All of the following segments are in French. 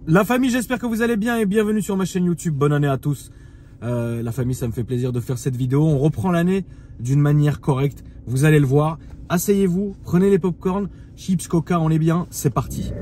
La famille, j'espère que vous allez bien et bienvenue sur ma chaîne YouTube. Bonne année à tous. La famille, ça me fait plaisir de faire cette vidéo. On reprend l'année d'une manière correcte. Vous allez le voir. Asseyez-vous, prenez les popcorn, chips, coca, on est bien. C'est parti.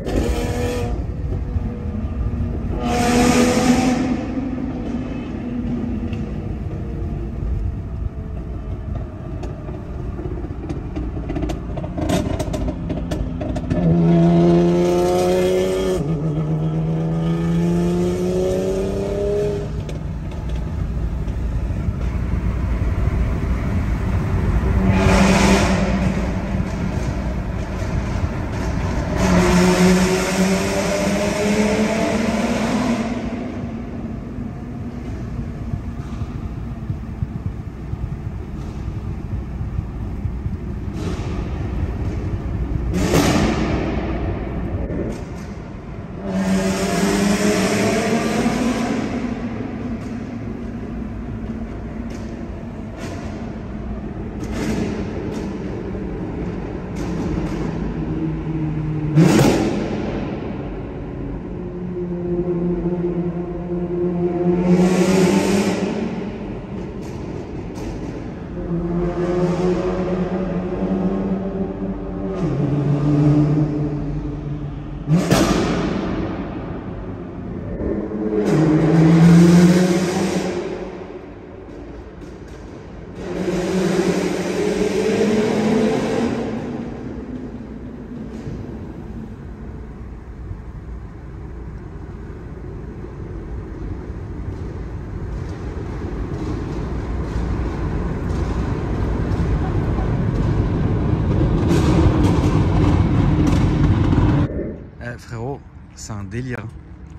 Frérot, c'est un délire.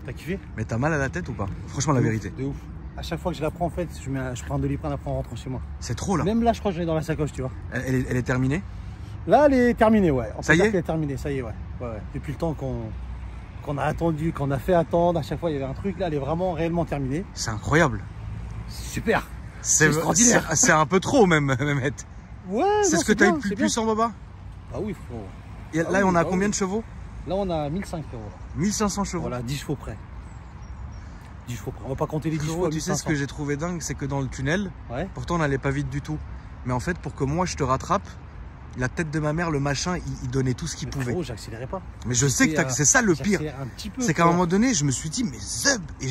T'as kiffé? Mais t'as mal à la tête ou pas? Franchement, la vérité. De ouf. À chaque fois que je la prends, en fait, je prends un Doliprane après en rentrant chez moi. C'est trop là. Même là, je crois que je l'ai dans la sacoche, tu vois. Elle est terminée? Là, elle est terminée, ouais. Ça y est? Elle est terminée, ça y est, ouais. Ouais. Depuis le temps qu'on a attendu, qu'on a fait attendre, à chaque fois, il y avait un truc. Là, elle est vraiment réellement terminée. C'est incroyable. Super. C'est extraordinaire. C'est un peu trop même, Mehmet. Ouais. C'est ce que t'as eu de plus puissant, Baba? Ah oui, frérot. Et là, on a combien de chevaux? Là, on a 1005 euros. 1500 chevaux. Voilà, 10 chevaux près. 10 chevaux près. On va pas compter les 10 chevaux. Tu sais ce que j'ai trouvé dingue, c'est que dans le tunnel, ouais. Pourtant on n'allait pas vite du tout. Mais en fait, pour que moi je te rattrape, la tête de ma mère, le machin, il donnait tout ce qu'il pouvait. Frérot, j'accélérais pas. Mais je sais que c'est ça le pire. C'est qu'à un moment donné, je me suis dit, mais zub! Et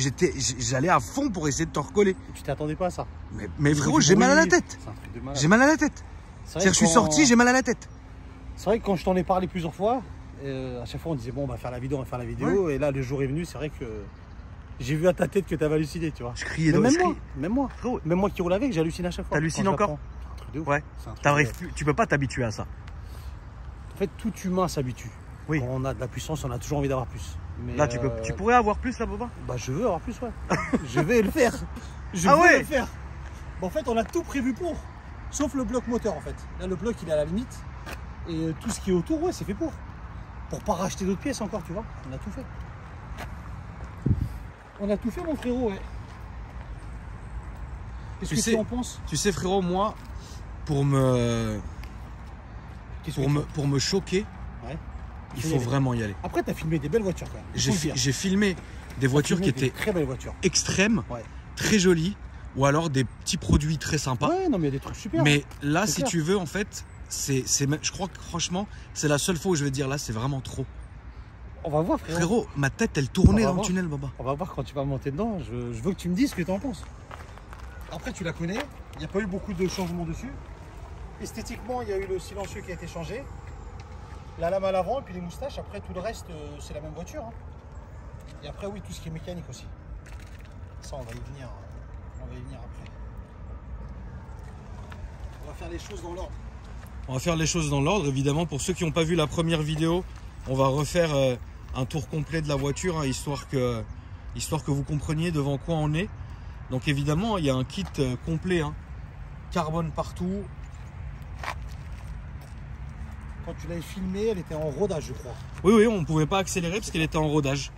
j'allais à fond pour essayer de te recoller. Tu t'attendais pas à ça? Mais frérot, j'ai mal à la tête. J'ai mal à la tête. C'est-à-dire que je suis sorti, j'ai mal à la tête. C'est vrai que quand je t'en ai parlé plusieurs fois, à chaque fois on disait bon, on va faire la vidéo, ouais. Et là le jour est venu, c'est vrai que j'ai vu à ta tête que t'avais halluciné, tu vois. Je criais même moi qui roule avec, j'hallucine à chaque fois. T'hallucines encore? C'est un truc de ouf. Ouais. Tu peux pas t'habituer à ça. En fait, tout humain s'habitue. Oui. Quand on a de la puissance, on a toujours envie d'avoir plus. Mais là, tu pourrais avoir plus là, Boba? Bah, je veux avoir plus, ouais. Je vais le faire. Je vais le faire. Bon, en fait, on a tout prévu pour. Sauf le bloc moteur, en fait. Là, le bloc, il est à la limite. Et tout ce qui est autour, ouais, c'est fait pour. Pour pas racheter d'autres pièces encore, tu vois. On a tout fait. On a tout fait, mon frérot, ouais. Qu'est-ce que tu en penses? Tu sais, frérot, moi, pour me choquer, ouais. Il faut vraiment y aller. Après, tu as filmé des belles voitures quand même. J'ai filmé des voitures qui étaient très belles voitures, extrêmes, ouais. Très jolies, ou alors des petits produits très sympas. Ouais, non, mais il y a des trucs super. Mais là, si tu veux, en fait, je crois que franchement, c'est la seule fois où je vais dire là, c'est vraiment trop. On va voir, frérot. Frérot, ma tête, elle tournait dans le tunnel, Baba. On va voir quand tu vas monter dedans. Je veux que tu me dises ce que tu en penses. Après, tu la connais. Il n'y a pas eu beaucoup de changements dessus. Esthétiquement, il y a eu le silencieux qui a été changé. La lame à l'avant et puis les moustaches. Après, tout le reste, c'est la même voiture. Hein. Et après, oui, tout ce qui est mécanique aussi. Ça, on va y venir. On va y venir après. On va faire les choses dans l'ordre. On va faire les choses dans l'ordre, évidemment. Pour ceux qui n'ont pas vu la première vidéo, on va refaire un tour complet de la voiture, hein, histoire que vous compreniez devant quoi on est. Donc évidemment, il y a un kit complet, hein, carbone partout. Quand tu l'avais filmé, elle était en rodage, je crois. Oui, on ne pouvait pas accélérer parce qu'elle était en rodage.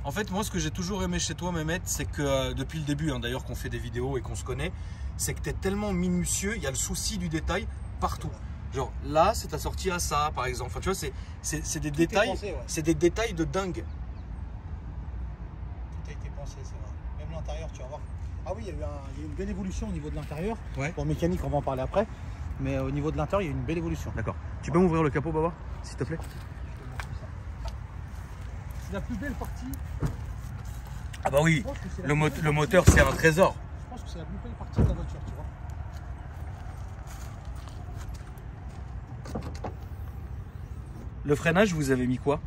En fait, moi, ce que j'ai toujours aimé chez toi, Mehmet, c'est que depuis le début, hein, d'ailleurs qu'on fait des vidéos et qu'on se connaît, c'est que tu es tellement minutieux, il y a le souci du détail partout. Genre là, c'est assorti à ça, par exemple. Enfin, tu vois, c'est des détails, pensé, ouais. C'est des détails de dingue. avancé, c'est vrai. Même l'intérieur, tu vas voir. Ah oui, il y a eu une belle évolution au niveau de l'intérieur. Ouais. Pour mécanique, on va en parler après. Mais au niveau de l'intérieur, il y a eu une belle évolution. D'accord. Tu peux m'ouvrir le capot, Baba, s'il te plaît? C'est la plus belle partie. Ah bah oui, Je pense que c'est la le plus belle moteur, partie. c'est un trésor. Je pense que c'est la plus belle partie de la voiture, tu vois. Le freinage, vous avez mis quoi?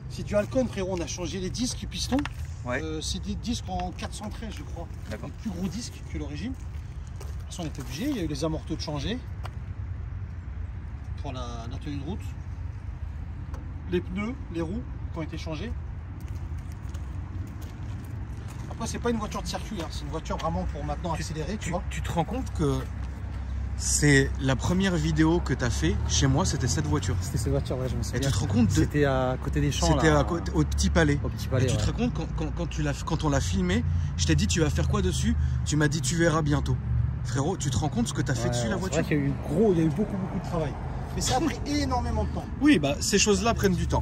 C'est du Alcon, frérot. On a changé les disques pistons. Ouais. C'est des disques en 413, je crois. D'accord. Des plus gros disques que l'origine. De toute façon, on était obligé. Il y a eu les amortos de changer pour la tenue de route. Les pneus, les roues qui ont été changés. Après, c'est pas une voiture de circuit, hein. C'est une voiture vraiment pour maintenant accélérer, tu vois. Tu te rends compte que c'est la première vidéo que tu as fait chez moi, c'était cette voiture. C'était cette voiture, ouais, je me souviens. Et tu te rends compte de... C'était à côté des champs. C'était là, au Petit Palais. au Petit Palais. Et tu te Ouais. rends compte quand on l'a filmé, je t'ai dit tu vas faire quoi dessus? Tu m'as dit tu verras bientôt. Frérot, tu te rends compte ce que tu as fait Ouais, dessus la c'est voiture? vrai qu'il y a eu il y a eu beaucoup de travail. Mais ça a pris énormément de temps. Oui, bah ces choses-là prennent du temps.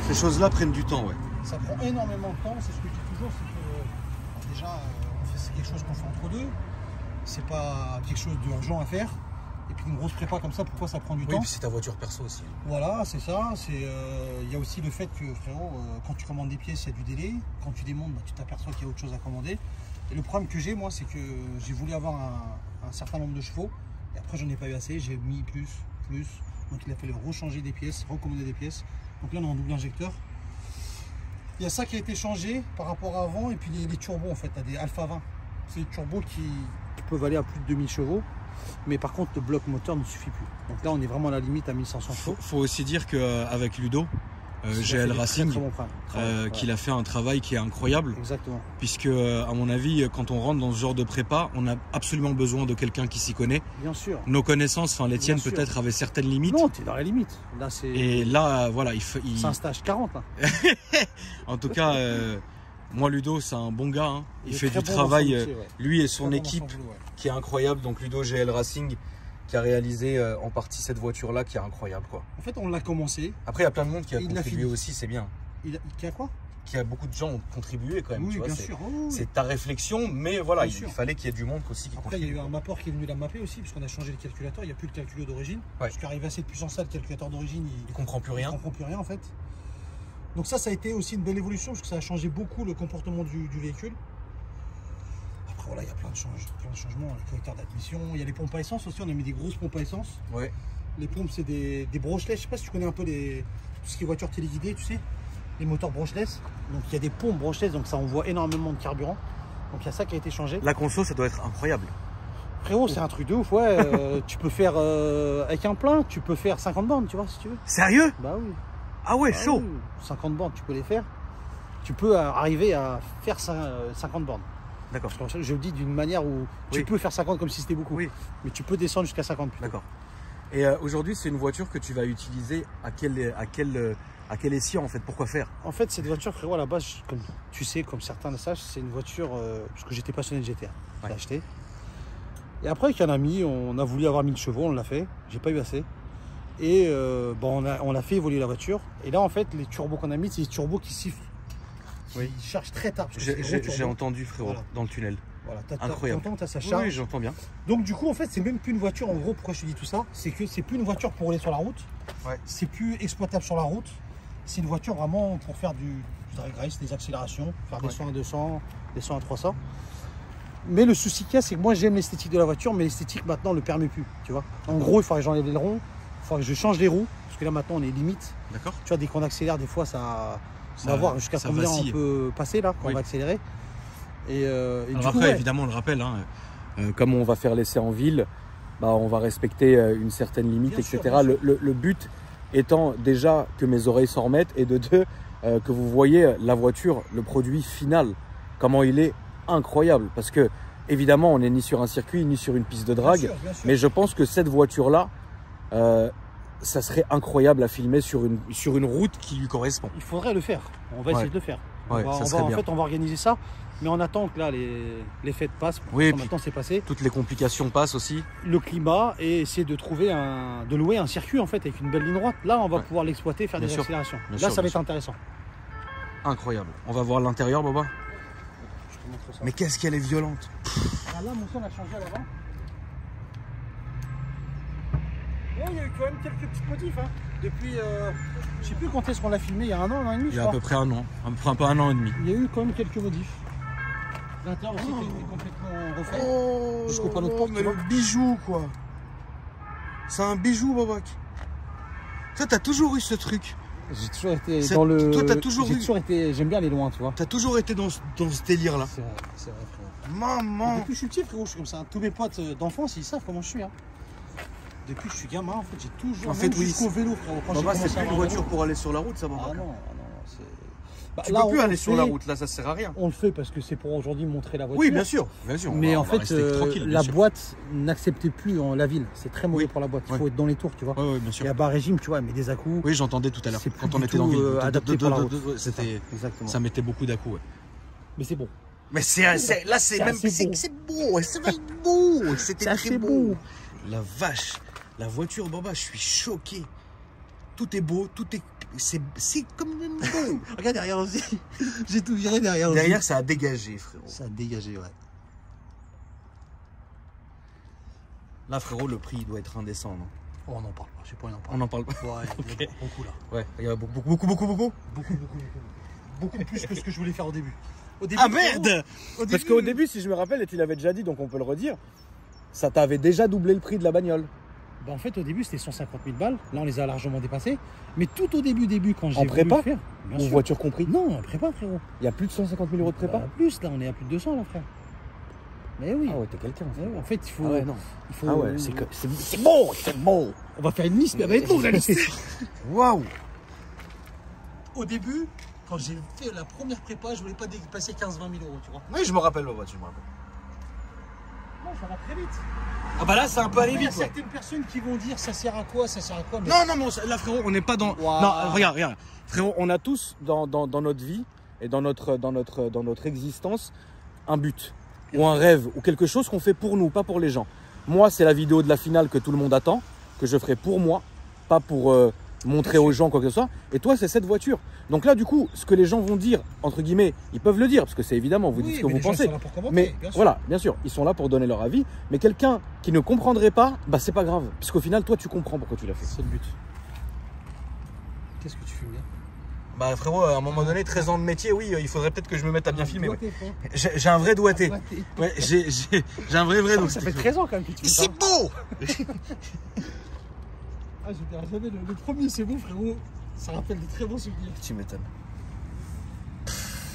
Ces choses-là prennent du temps, ouais. Ça prend énormément de temps, c'est ce que je dis toujours, c'est que déjà, c'est quelque chose qu'on fait entre deux, c'est pas quelque chose d'urgent à faire. Et puis une grosse prépa comme ça, pourquoi ça prend du Oui, temps? puis c'est ta voiture perso aussi. Voilà, c'est ça. Il y a aussi le fait que, frérot, quand tu commandes des pièces, il y a du délai. Quand tu démontes, bah, tu t'aperçois qu'il y a autre chose à commander. Et le problème que j'ai, moi, c'est que j'ai voulu avoir un certain nombre de chevaux. Et après, j'en ai pas eu assez. J'ai mis plus. Donc, il a fallu rechanger des pièces, recommander des pièces. Donc là, on est en double injecteur. Il y a ça qui a été changé par rapport à avant. Et puis les turbos, en fait, tu as des Alpha 20. C'est des turbos qui peuvent aller à plus de 2000 chevaux. Mais par contre, le bloc moteur ne suffit plus. Donc là, on est vraiment à la limite à 1500 chevaux. Faut aussi dire qu'avec Ludo, GL Racing, qu'il a fait un travail qui est incroyable. Exactement. Puisque, à mon avis, quand on rentre dans ce genre de prépa, on a absolument besoin de quelqu'un qui s'y connaît. Bien sûr. Nos connaissances, enfin les tiennes Bien sûr. peut-être avaient certaines limites. Non, tu es dans la limite. Là, c'est Et là, voilà, c'est un stage 40. Là. en tout cas, moi Ludo, c'est un bon gars. Hein. Il fait est très du bon travail, dans son métier, ouais. lui et Très son bon dans équipe, boulot, ouais. qui est incroyable. Donc Ludo GL Racing, qui a réalisé en partie cette voiture-là, qui est incroyable, quoi. En fait, on l'a commencé. Après, il y a plein de monde qui a Il l'a contribué fini. aussi, c'est bien. Qui a quoi? Qui a beaucoup de gens ont contribué quand même. Oui, tu vois, bien c'est- sûr. Oh, oui. C'est ta réflexion, mais voilà, Bien il sûr. fallait qu'il y ait du monde aussi qui Après, il y a contribue. eu un mappeur qui est venu la mapper aussi, puisqu'on a changé le calculateur. Il n'y a plus le calculeur d'origine. Ouais. Parce qu'arrivé à cette puissance-là, le calculateur d'origine, Il comprend plus il rien. comprend plus rien en fait. Donc ça a été aussi une belle évolution, parce que ça a changé beaucoup le comportement du véhicule. Après, voilà, il y a plein de changements. Le correcteur d'admission, il y a les pompes à essence aussi. On a mis des grosses pompes à essence. Ouais. Les pompes, c'est des brushless. Je sais pas si tu connais un peu tout ce qui est voiture téléguidée, tu sais, les moteurs brushless. Donc il y a des pompes brushless, donc ça envoie énormément de carburant. Donc il y a ça qui a été changé. La conso, ça doit être incroyable. Frérot, c'est un truc de ouf, ouais. Tu peux faire avec un plein, tu peux faire 50 bornes, tu vois, si tu veux. Sérieux? Bah oui. Ah ouais, Ah chaud. oui. 50 bornes, tu peux les faire. Tu peux arriver à faire 50 bornes. D'accord. Parce que je le dis d'une manière où tu Oui. peux faire 50 comme si c'était beaucoup. Oui. Mais tu peux descendre jusqu'à 50 plutôt. D'accord. Et aujourd'hui, c'est une voiture que tu vas utiliser à quel escient en fait? Pourquoi faire? En fait, cette voiture, frérot, à la base, comme tu sais, comme certains le savent, c'est une voiture, parce que j'étais passionné de GTR. Je l'ai Ouais. acheté. Et après, avec un ami, on a voulu avoir 1000 chevaux, on l'a fait. J'ai pas eu assez. Et bon, on a fait évoluer la voiture. Et là, en fait, les turbos qu'on a mis, c'est des turbos qui sifflent. Qui Oui. chargent très tard. parce que c'est des gros J'ai turbos. entendu, frérot, Voilà. dans le tunnel. Voilà, Incroyable. t'entends, ça charge. Oui, j'entends bien. Donc du coup, en fait, c'est même plus une voiture. En gros, pourquoi je te dis tout ça, c'est que c'est plus une voiture pour rouler sur la route. Ouais. C'est plus exploitable sur la route. C'est une voiture vraiment pour faire du drag race, des accélérations, faire des Ouais. 100 à 200, des 100 à 300. Mais le souci qu'il y a, c'est que moi, j'aime l'esthétique de la voiture, mais l'esthétique maintenant ne le permet plus. Tu vois. En gros, il faudrait que j'enlève les ronds, il faudrait que je change les roues, parce que là maintenant, on est limite. D'accord. Tu vois, dès qu'on accélère, des fois, on va voir jusqu'à ça combien vacille. on peut passer là quand Oui. on va accélérer. Et du Alors coup, après, ouais. évidemment, on le rappelle, hein, comme on va faire l'essai en ville, bah, on va respecter une certaine limite, Bien etc. sûr, bien sûr. Le but étant déjà que mes oreilles s'en remettent et de deux, que vous voyez la voiture, le produit final, comment il est incroyable. Parce que évidemment, on n'est ni sur un circuit, ni sur une piste de drague, Bien sûr, bien sûr. mais je pense que cette voiture-là, ça serait incroyable à filmer sur une route qui lui correspond. Il faudrait le faire. On va essayer de le faire. Ouais, ça serait En bien. fait, on va organiser ça. Mais on attend que là, les fêtes passent. Oui, et puis- Maintenant, c'est passé. Toutes les complications passent aussi. Le climat et essayer de trouver de louer un circuit en fait avec une belle ligne droite. Là, on va Ouais. pouvoir l'exploiter, faire Bien des sûr. accélérations. Bien Là, sûr, ça va bien être sûr. intéressant. Incroyable. On va voir l'intérieur, Baba. Je te montre ça. Mais qu'est-ce qu'elle est violente. Ah, là, mon son a changé à l'avant. Bon, il y a eu quand même quelques petites modifs. Hein. Depuis, je sais plus quand est-ce qu'on l'a filmé, il y a un an et demi. Il y a à peu près un an. Un peu un an et demi. Il y a eu quand même quelques modifs. L'intérieur aussi était complètement refait. Oh, Jusqu'au panneau de porte, mais tu le vois. bijou, quoi. C'est un bijou, Babac. Toi, t'as toujours eu ce truc. J'ai toujours été C'est- dans le. toi, t'as toujours eu- été. J'aime bien aller loin, tu vois. T'as toujours été dans ce délire-là. C'est vrai, frérot. Maman. Depuis que je suis petit, frérot, je suis comme ça. Tous mes potes d'enfance, ils savent comment je suis. Hein. Depuis que je suis gamin, en fait, j'ai toujours. En fait, même oui, jusqu'au vélo, frérot. Quand j'ai Baba, c'est commencé à plus une avoir un voiture vélo. pour aller sur la route, ça, Ah Babac. non, c'est. Bah, Tu là, peux plus on aller le sur la fait- route, là, ça sert à rien. On le fait parce que c'est pour aujourd'hui montrer la voiture. Oui, bien sûr. Bien sûr. Mais On en va fait, rester tranquille, bien la sûr. boîte n'acceptait plus la ville. C'est très mauvais Oui. pour la boîte. Il Ouais. faut être dans les tours, tu vois. Oui, bien sûr. Et à bas régime, tu vois, mais des à-coups. Oui, j'entendais tout à l'heure. C'est plus Quand on du était tout, dans ville. adapté pour la route. C'était. Exactement. Ça mettait beaucoup d'à-coups, ouais. Mais c'est bon. Mais là, c'est même. assez beau. C'est beau. C'est vrai beau. C'était C'est très assez beau. beau. La vache. La voiture, Baba, je suis choqué. Tout est beau. Tout est. C'est comme même beau. Regarde derrière aussi. J'ai tout viré derrière aussi. Derrière, ça a dégagé, frérot. Ça a dégagé, ouais. Là, frérot, le prix il doit être indécent, non? Oh, on en parle pas. Je sais pas, on en On parle n'en parle pas. pas. Ouais, il y a beaucoup là. Ouais, il y a beaucoup. Beaucoup plus que ce que je voulais faire au début. Au début Ah merde! Parce qu'au début, si je me rappelle, et tu l'avais déjà dit, donc on peut le redire, ça t'avait déjà doublé le prix de la bagnole. Bah, en fait, au début, c'était 150 000 balles. Là, on les a largement dépassés. Mais tout au début, quand j'ai En voulu prépa le faire, bien Ou sûr. voiture compris. Non, en prépa, frérot. Il y a plus de 150 000 euros de prépa. Bah, plus, là, on est à plus de 200, là, frère. Mais oui. Ah ouais, t'es quelqu'un. Ouais, en fait, il faut. Ah ouais, non. Il faut... Ah ouais, c'est beau, c'est beau. On va faire une liste, mais elle va être longue, la liste. Waouh! Au début, quand j'ai fait la première prépa, je voulais pas dépasser 15-20 000 euros, tu vois. Oui, je me rappelle, Baba, tu me rappelles. Non, ça va très vite. Ah bah là, c'est un peu allé Il y a vite, ouais. certaines personnes qui vont dire ça sert à quoi, mais... Non, mais là, frérot, on n'est pas dans. Waouh. Non, regarde. Frérot, on a tous dans notre vie et dans notre existence un but ou un rêve ou quelque chose qu'on fait pour nous, pas pour les gens. Moi, c'est la vidéo de la finale que tout le monde attend, que je ferai pour moi, pas pour montrer aux gens quoi que ce soit. Et toi, c'est cette voiture. Donc là, du coup, ce que les gens vont dire, entre guillemets, ils peuvent le dire, parce que c'est évidemment, vous dites ce que vous pensez. Mais voilà, bien sûr, ils sont là pour donner leur avis. Mais quelqu'un qui ne comprendrait pas, bah c'est pas grave. Parce qu'au final, toi, tu comprends pourquoi tu l'as fait. C'est le but. Qu'est-ce que tu fumes bien? Bah, frérot, à un moment donné, 13 ans de métier, oui, il faudrait peut-être que je me mette à bien filmer. Ouais. Doigté, frère. J'ai un vrai doigté. Doigté. Ouais, j'ai un vrai donc. Ça fait 13 ans quand même que tu fais ça. C'est beau! Ah, je verrai jamais le premier, c'est bon, frérot. Ça rappelle de très bons souvenirs. Tu m'étonnes.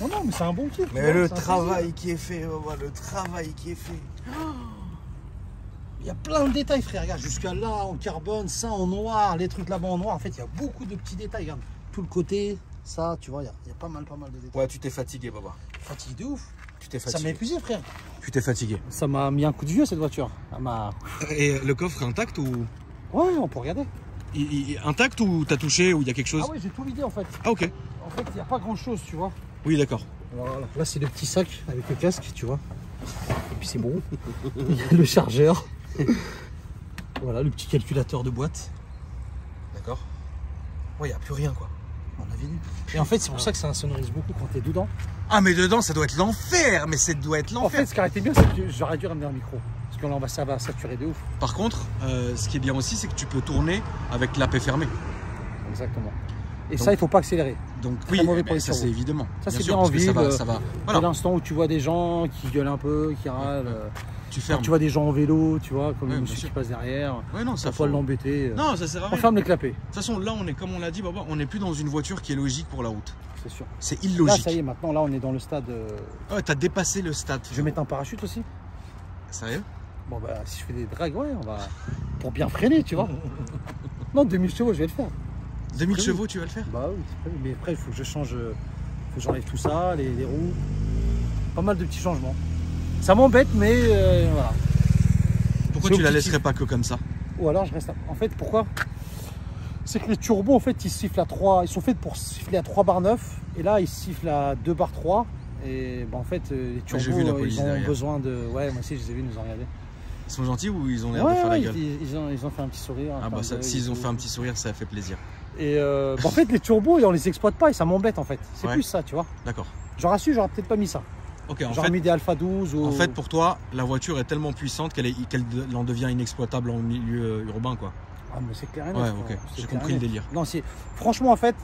Non, mais c'est un bon kiff. Mais tu vois, le c'est un travail qui est fait, le travail qui est fait. plaisir. Il y a plein de détails, frère. Regarde, jusqu'à là, en carbone, ça en noir, les trucs là-bas en noir. En fait, il y a beaucoup de petits détails. Regarde, tout le côté, ça, tu vois, il y a pas mal de détails. Ouais, tu t'es fatigué, Baba. Fatigué de ouf. Tu t'es Ça fatigué. m'a épuisé, frère. Tu t'es fatigué. Ça m'a mis un coup de vieux, cette voiture. Et le coffre est intact ou. Ouais, on peut regarder. Intact ou t'as touché ou il y a quelque chose? Ah ouais, j'ai tout vidé, en fait. Ah, ok. En fait, il n'y a pas grand-chose, tu vois. Oui, d'accord. Voilà. Là, c'est le petit sac avec le casque, tu vois. Et puis, c'est bon. Il y a le chargeur. Voilà, le petit calculateur de boîte. D'accord. Ouais, il n'y a plus rien, quoi. On a vidé. Et en fait, c'est pour ça que ça sonorise beaucoup quand t'es dedans. Ah, mais dedans, ça doit être l'enfer. Mais ça doit être En l'enfer. fait, ce qui aurait été bien, c'est que j'aurais dû ramener un micro. Parce que là, ça va saturer de ouf. Par contre, ce qui est bien aussi, c'est que tu peux tourner avec la paix fermée. Exactement. Et Donc- ça, il faut pas accélérer. Donc Très oui, mauvais pour mais les ça cerveaux. c'est évidemment. Ça, c'est sûr, bien parce en que ça ville, va. Dès Voilà. l'instant où tu vois des gens qui gueulent un peu, qui râlent, Tu quand fermes. tu vois des gens en vélo, tu vois, comme Ouais, le bien monsieur sûr. qui passe derrière, Ouais, non, ça ça faut. faut l'embêter. Non, ça sert à On rien. ferme les clapets, De toute façon, là, on est comme on l'a dit, Baba, on n'est plus dans une voiture qui est logique pour la route. c'est sûr. C'est Là, illogique. ça y est, maintenant, là, on est dans le stade. Ouais, t'as dépassé le stade. Je vais mettre un parachute aussi. Sérieux? Bon, bah, si je fais des dragues, ouais, on va. Pour bien freiner, tu vois. Non, 2000 chevaux, je vais le faire. 2000 prévu. chevaux, tu vas le faire? Bah oui, c'est prévu. Mais après, il faut que je change. Faut que j'enlève tout ça, les roues. Pas mal de petits changements. Ça m'embête, mais voilà. Pourquoi C'est tu la au petit laisserais pas que comme ça? Ou alors je reste. En fait, pourquoi? C'est que les turbos, en fait, ils sifflent à 3. Ils sont faits pour siffler à 3 bar 9. Et là, ils sifflent à 2 bar 3. Et bah, en fait, les turbos, j'ai vu la police ils ont derrière. besoin de. Ouais, moi aussi, je les ai vus, ils nous ont regardé. Ils sont gentils ou ils ont l'air de Ouais, faire la ouais, gueule? ils ont fait un petit sourire. Ah bah ça, s'ils ont fait un petit sourire, ça fait plaisir. Et en fait, les turbos, on les exploite pas et ça m'embête en fait. C'est Ouais. plus ça, tu vois. D'accord. J'aurais su, j'aurais peut-être pas mis ça. Ok, en J'aurais fait, mis des Alpha 12 ou... en fait, pour toi, la voiture est tellement puissante qu'elle en devient inexploitable en milieu urbain, quoi. Ah, mais c'est clair et net. Ouais, frère. ok, C'est j'ai clair et compris le net. délire. Non, franchement, en fait,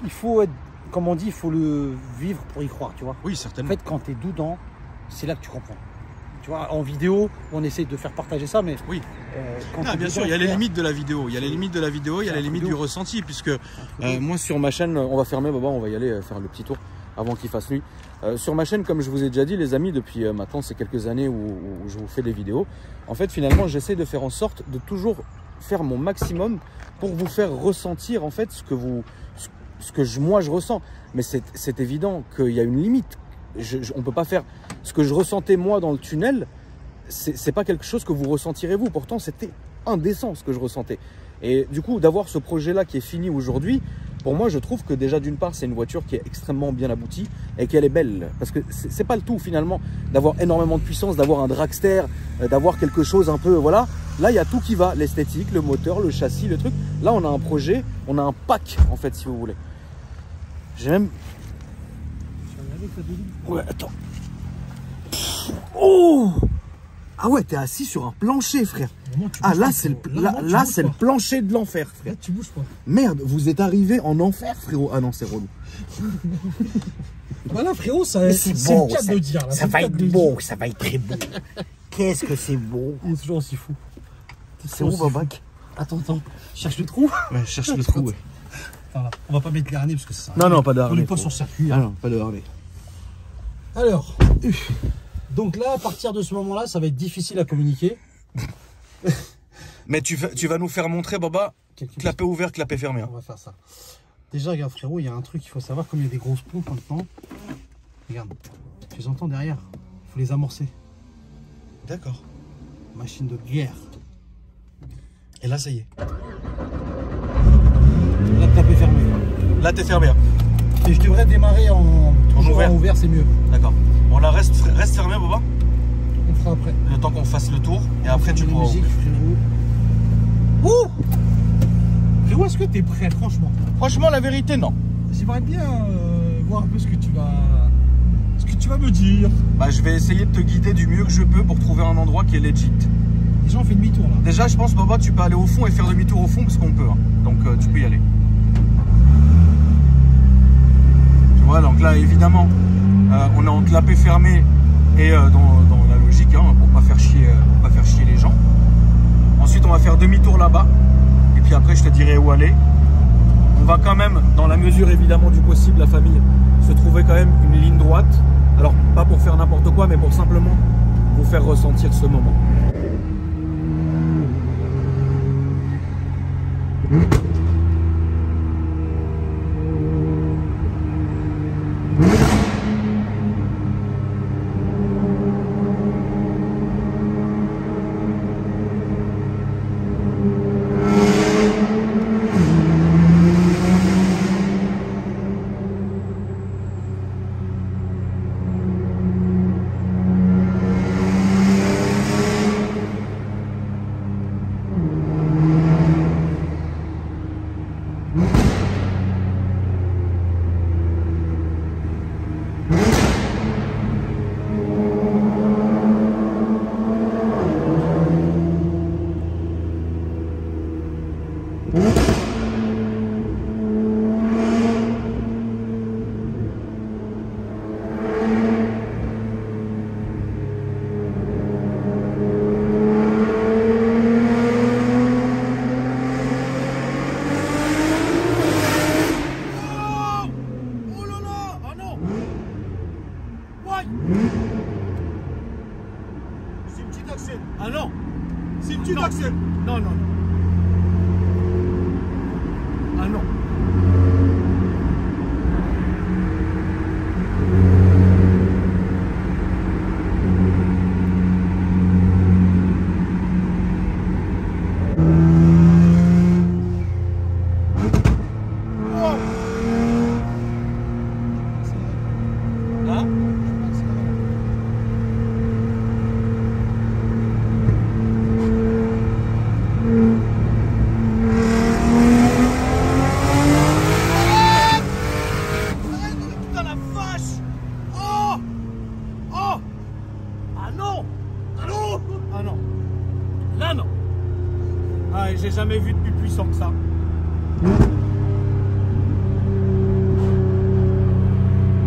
il faut être, comme on dit, il faut le vivre pour y croire, tu vois. Oui, En certainement. fait, quand tu es dedans, c'est là que tu comprends. Tu vois, en vidéo, on essaie de faire partager ça, mais Oui. quand Ah, t'es bien dedans, sûr, il y a les frère, limites de la vidéo. Il y a les limites de la vidéo, il y a C'est les un limites truc du de ouf. ressenti, puisque Moi sur ma chaîne, on va fermer, Baba, on va y aller faire le petit tour avant qu'il fasse nuit. Sur ma chaîne, comme je vous ai déjà dit, les amis, depuis maintenant c'est quelques années où je vous fais des vidéos. En fait, finalement, j'essaie de faire en sorte de toujours faire mon maximum pour vous faire ressentir en fait moi je ressens. Mais c'est évident qu'il y a une limite. On peut pas faire ce que je ressentais moi dans le tunnel. C'est pas quelque chose que vous ressentirez vous. Pourtant, c'était indécent ce que je ressentais. Et du coup, d'avoir ce projet-là qui est fini aujourd'hui, pour moi, je trouve que déjà, d'une part, c'est une voiture qui est extrêmement bien aboutie et qu'elle est belle. Parce que c'est pas le tout, finalement, d'avoir énormément de puissance, d'avoir un dragster, d'avoir quelque chose un peu, voilà. Là, il y a tout qui va, l'esthétique, le moteur, le châssis, le truc. Là, on a un projet, on a un pack, en fait, si vous voulez. J'ai même... Ouais, attends. Oh! Ah ouais, t'es assis sur un plancher, frère. Ah là, c'est le plancher de l'enfer, frère. Là, tu bouges pas. Merde, vous êtes arrivé en enfer, frérot. Ah non, c'est relou. Voilà, frérot, c'est bon, le cas de le dire. Là. Ça va être beau, ça va être très beau. Qu'est-ce que c'est beau. Il est toujours aussi fou. C'est où, Babac? Attends, cherche le trou. Ouais, cherche le trou, ouais. Voilà. On va pas mettre les harnais parce que ça. Non, non, pas de On harnais. n'est pas sur circuit. Ah Hein. non, pas de harnais. Alors, donc là, à partir de ce moment-là, ça va être difficile à communiquer. Mais tu vas nous faire montrer, Baba, clapet ouvert, clapet fermé. Hein. On va faire ça. Déjà, regarde, frérot, il y a un truc qu'il faut savoir, comme il y a des grosses pompes maintenant. Regarde, tu les entends derrière. Il faut les amorcer. D'accord. Machine de guerre. Et là, ça y est. Là, clapet fermé. Là, t'es fermé. Hein. Et je devrais démarrer en ouvert, c'est mieux. D'accord. Bon, là, reste fermé, Baba. On fera après. Le temps qu'on fasse le tour. Et après, tu pourras musique, ouvrir. frérot. Ouh, frérot, est-ce que t'es prêt, franchement? Franchement, la vérité, non. J'aimerais bien voir un peu ce que tu vas me dire. Bah, je vais essayer de te guider du mieux que je peux pour trouver un endroit qui est legit. Déjà, on fait demi-tour là. Déjà, je pense, Baba, tu peux aller au fond et faire demi-tour au fond parce qu'on peut. Hein. Donc, tu peux y aller. Tu vois, donc là, évidemment, on est en clapet fermé et dans la logique, hein, pour pas faire chier les gens. Ensuite, on va faire demi-tour là-bas. Et puis après, je te dirai où aller. On va quand même, dans la mesure évidemment du possible, la famille, se trouver quand même une ligne droite. Alors, pas pour faire n'importe quoi, mais pour simplement vous faire ressentir ce moment.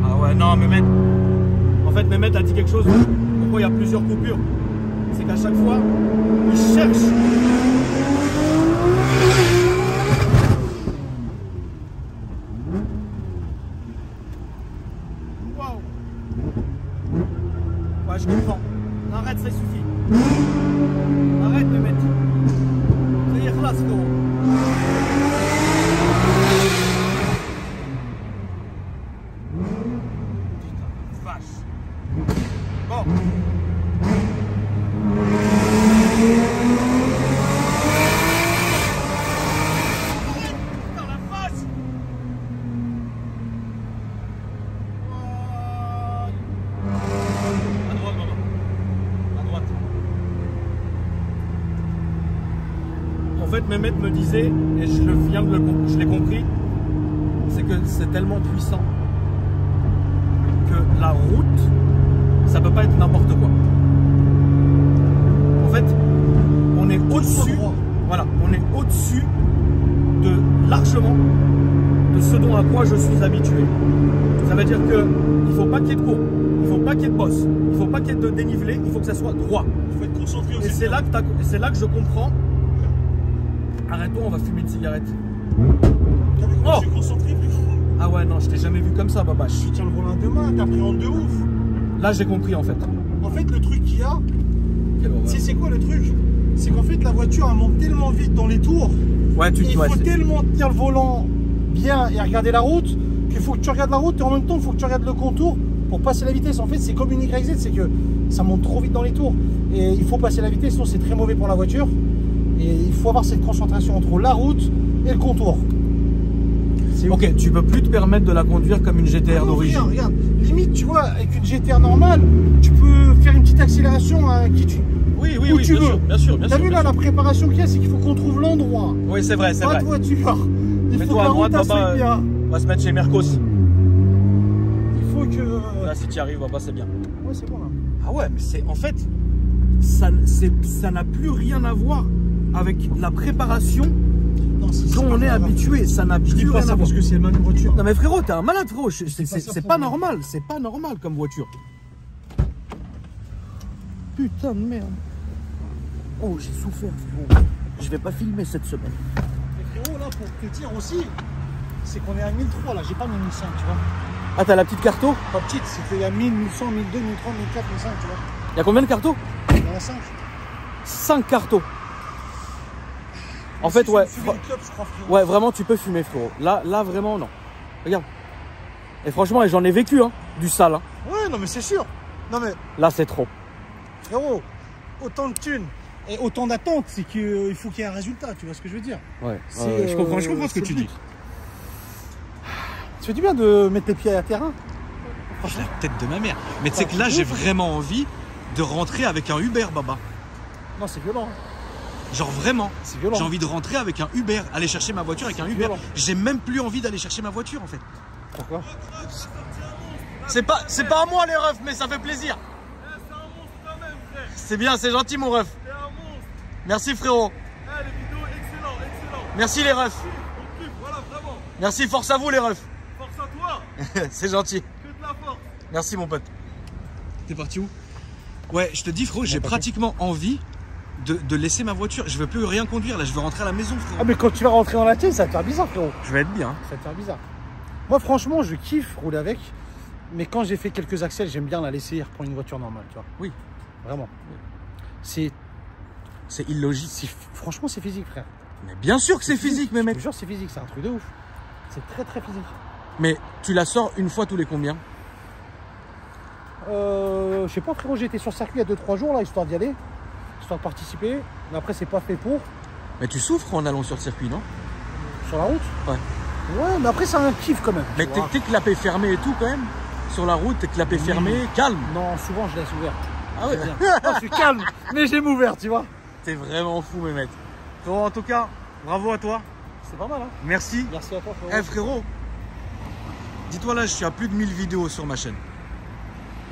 Ah ouais, non, Mehmet. En fait, Mehmet a dit quelque chose. Pourquoi il y a plusieurs coupures? C'est qu'à chaque fois, il cherche. Waouh. Ouais, je comprends. Arrête, ça suffit. Arrête, Mehmet. Ça y est, خلاص, frérot. Bon. Putain, la vache. À droite, maman. À droite. En fait, Mehmet me disait, et je l'ai compris, c'est que c'est tellement puissant que la route, ça peut pas être n'importe quoi. En fait, on est au-dessus, voilà, on est au-dessus de largement de ce dont à quoi je suis habitué. Ça veut dire que il faut pas qu'il y ait de courbe, il faut pas qu'il y ait de bosse, il faut pas qu'il y ait de dénivelé, il faut que ça soit droit. Il faut être concentré aussi. Et c'est là que je comprends. Arrête-toi, on va fumer une cigarette. T'as vu comment Oh, je suis concentré, frérot? ah ouais, non, je t'ai jamais vu comme ça, Babache. Tu tiens le volant à deux mains, t'appréhendes de ouf. Là, j'ai compris en fait. En fait, le truc qu'il y a, Quelle horreur. tu sais c'est quoi le truc? C'est qu'en fait, la voiture, elle monte tellement vite dans les tours. Ouais, Et il ouais, faut c'est- tellement tenir le volant bien et regarder la route qu'il faut que tu regardes la route et en même temps, il faut que tu regardes le contour pour passer la vitesse. En fait, c'est comme une YZ, c'est que ça monte trop vite dans les tours. Et il faut passer la vitesse, sinon c'est très mauvais pour la voiture. Et il faut avoir cette concentration entre la route et le contour. C'est Ok, tu peux plus te permettre de la conduire comme une GTR non, d'origine. regarde. Limite, tu vois, avec une GTR normale, tu peux faire une petite accélération à qui tu... Oui, oui, où oui, tu bien veux. sûr, bien sûr, bien T'as sûr. vu bien là, sûr. la préparation qu'il y a, c'est qu'il faut qu'on trouve l'endroit. Oui, c'est vrai, c'est Pas vrai. de voiture. Il faut Mets-toi que à la droite, route elle Baba. soit bien. On va se mettre chez Mercos. Il faut que... Là, si tu y arrives, Baba, c'est bien. Ouais, c'est bon là. Ah ouais, mais c'est en fait, ça n'a plus rien à voir avec la préparation Non, dont on est habitué. Ça n'a Je dis plus pas rien ça à voir. parce que c'est une voiture. Non mais frérot, t'es un malade, frérot. pas ça C'est pour pas moi. normal, c'est pas normal comme voiture. Putain de merde. Oh, j'ai souffert, frérot. Je vais pas filmer cette semaine. Mais frérot, là, pour te dire aussi, c'est qu'on est à 1003 là, j'ai pas mis 1005, tu vois. Ah, t'as la petite carto? Pas petite, c'était à 1000, 1100, 1002, 1003, 1004, 1005, tu vois. Il y a combien de cartos? Il y en a 5. 5 cartos. En fait, ouais. Je crois, frérot. Ouais, vraiment, tu peux fumer, frérot. Là, vraiment, non. Regarde. Et franchement, j'en ai vécu, hein, du sale. Hein. Ouais, non, mais c'est sûr. Non, mais Là, c'est trop. frérot, autant de thunes et autant d'attentes, c'est qu'il faut qu'il y ait un résultat, tu vois ce que je veux dire. Ouais. C'est, je comprends ce que c'est tu le dis. but. Ça fait du bien de mettre les pieds à terre. La tête de ma mère. Mais tu sais que là, j'ai vraiment envie de rentrer avec un Uber, Baba. Non, c'est violent. Hein. Genre vraiment. C'est violent. J'ai envie de rentrer avec un Uber, aller chercher ma voiture avec un Uber. violent. J'ai même plus envie d'aller chercher ma voiture en fait. Pourquoi? C'est pas à moi les refs, mais ça fait plaisir. C'est un monstre quand même, frère. C'est bien, c'est gentil mon ref. C'est un monstre. Merci frérot. Les vidéos, excellent, excellent. Merci les refs. On kiffe, voilà, vraiment. Merci, force à vous les refs. Force à toi. C'est gentil. Que de la force. Merci mon pote. T'es parti où? Ouais, je te dis frérot, j'ai pratiquement envie de laisser ma voiture. Je veux plus rien conduire là, je veux rentrer à la maison frérot. Ah, mais quand tu vas rentrer dans la tienne, ça va te faire bizarre, frérot. Je vais être bien. Ça va te faire bizarre. Moi, franchement, je kiffe rouler avec. Mais quand j'ai fait quelques accès, j'aime bien la laisser reprendre une voiture normale, tu vois. Oui. Vraiment. C'est illogique. franchement, c'est physique, frère. Mais bien sûr que c'est physique, mes Je mecs. te jure, c'est physique, c'est un truc de ouf. C'est très très physique. Mais tu la sors une fois tous les combien? Je sais pas, frérot, j'ai été sur le circuit il y a 2-3 jours là, histoire d'y aller, histoire de participer. Mais après, c'est pas fait pour. Mais tu souffres en allant sur le circuit, non? Sur la route. Ouais. Ouais, mais après, c'est un kiff quand même. Mais tu vois. t'es clapé fermé et tout quand même? Sur la route, t'es clapé fermé, calme. Non, souvent, je laisse ouvert. Ah ouais? C'est bien. Non, je suis calme, mais j'aime ouvert, tu vois. T'es vraiment fou, mes mecs. Bon, en tout cas, bravo à toi. C'est pas mal, hein. Merci. Merci à toi, frérot. Eh frérot, dis-toi là, je suis à plus de 1000 vidéos sur ma chaîne.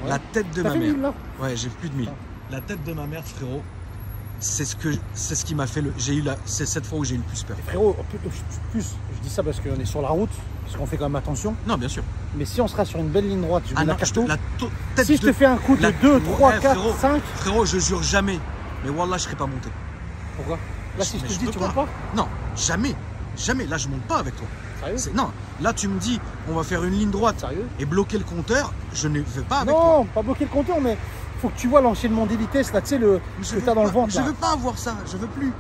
Ouais. La tête de T'as ma fait mère. 1000 là? Ouais, j'ai plus de 1000. Ah. La tête de ma mère, frérot. c'est ce qui m'a fait c'est cette fois où j'ai eu le plus peur. Et frérot, plus, je dis ça parce qu'on est sur la route, parce qu'on fait quand même attention. Non, bien sûr. Mais si on sera sur une belle ligne droite, je mets la carto. Si je te fais un coup de 2, 3, 4, 5. Frérot, je jure jamais. Mais wallah, je serais pas monté. Pourquoi? Là, si je te je dis, peux tu pas. montes pas? Non, jamais. Jamais. Là, je monte pas avec toi. Sérieux? Non, là, tu me dis, on va faire une ligne droite. Sérieux? Et bloquer le compteur. Je ne vais pas avec toi. Non, pas bloquer le compteur, mais faut que tu vois l'enchaînement des vitesses, là, tu sais, ce que tu as dans le ventre. Je veux pas avoir ça. Je veux plus.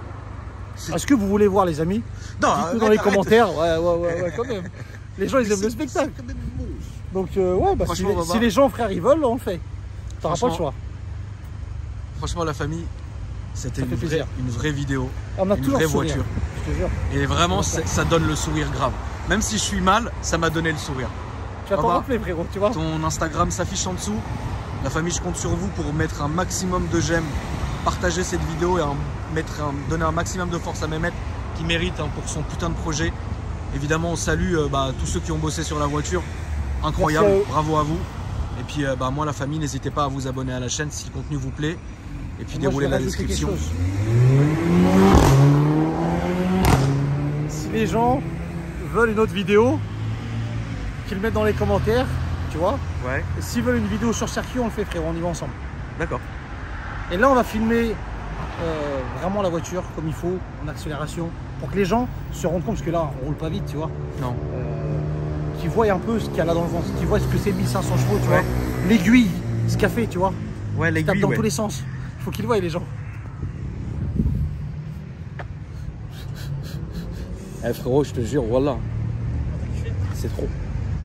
Est-ce que vous voulez voir, les amis? Non, dites-nous dans les commentaires. Ouais, quand même. Les gens, ils aiment le spectacle. Quand même bon. Donc, ouais, bah, si les gens, frère, ils veulent, on le fait. T'auras pas le choix. Franchement, la famille, c'était plaisir. une vraie vidéo. On a une toujours vraie sourire, voiture. je te jure. Et vraiment, ça donne le sourire grave. Même si je suis mal, ça m'a donné le sourire. Tu vas t'en rappeler, frérot, tu vois. Ton Instagram s'affiche en dessous. La famille, je compte sur vous pour mettre un maximum de j'aime, partager cette vidéo et donner un maximum de force à Mehmet qui mérite pour son putain de projet. Évidemment, on salue tous ceux qui ont bossé sur la voiture. Incroyable, bravo à vous. Et puis moi, la famille, n'hésitez pas à vous abonner à la chaîne si le contenu vous plaît. Et puis déroulez la description. Si les gens veulent une autre vidéo, qu'ils le mettent dans les commentaires, tu vois. Ouais. Et s'ils veulent une vidéo sur circuit, on le fait, frérot, on y va ensemble. D'accord. Et là, on va filmer vraiment la voiture comme il faut, en accélération, pour que les gens se rendent compte, parce que là, on roule pas vite, tu vois. Non. Qu'ils voient un peu ce qu'il y a là dans le ventre, qu'ils voient ce que c'est 1500 chevaux, tu vois. L'aiguille, ce qu'a fait, tu vois. Ouais, l'aiguille, tape dans tous les sens. Il faut qu'ils voient, les gens. Eh frérot, je te jure, voilà. C'est trop.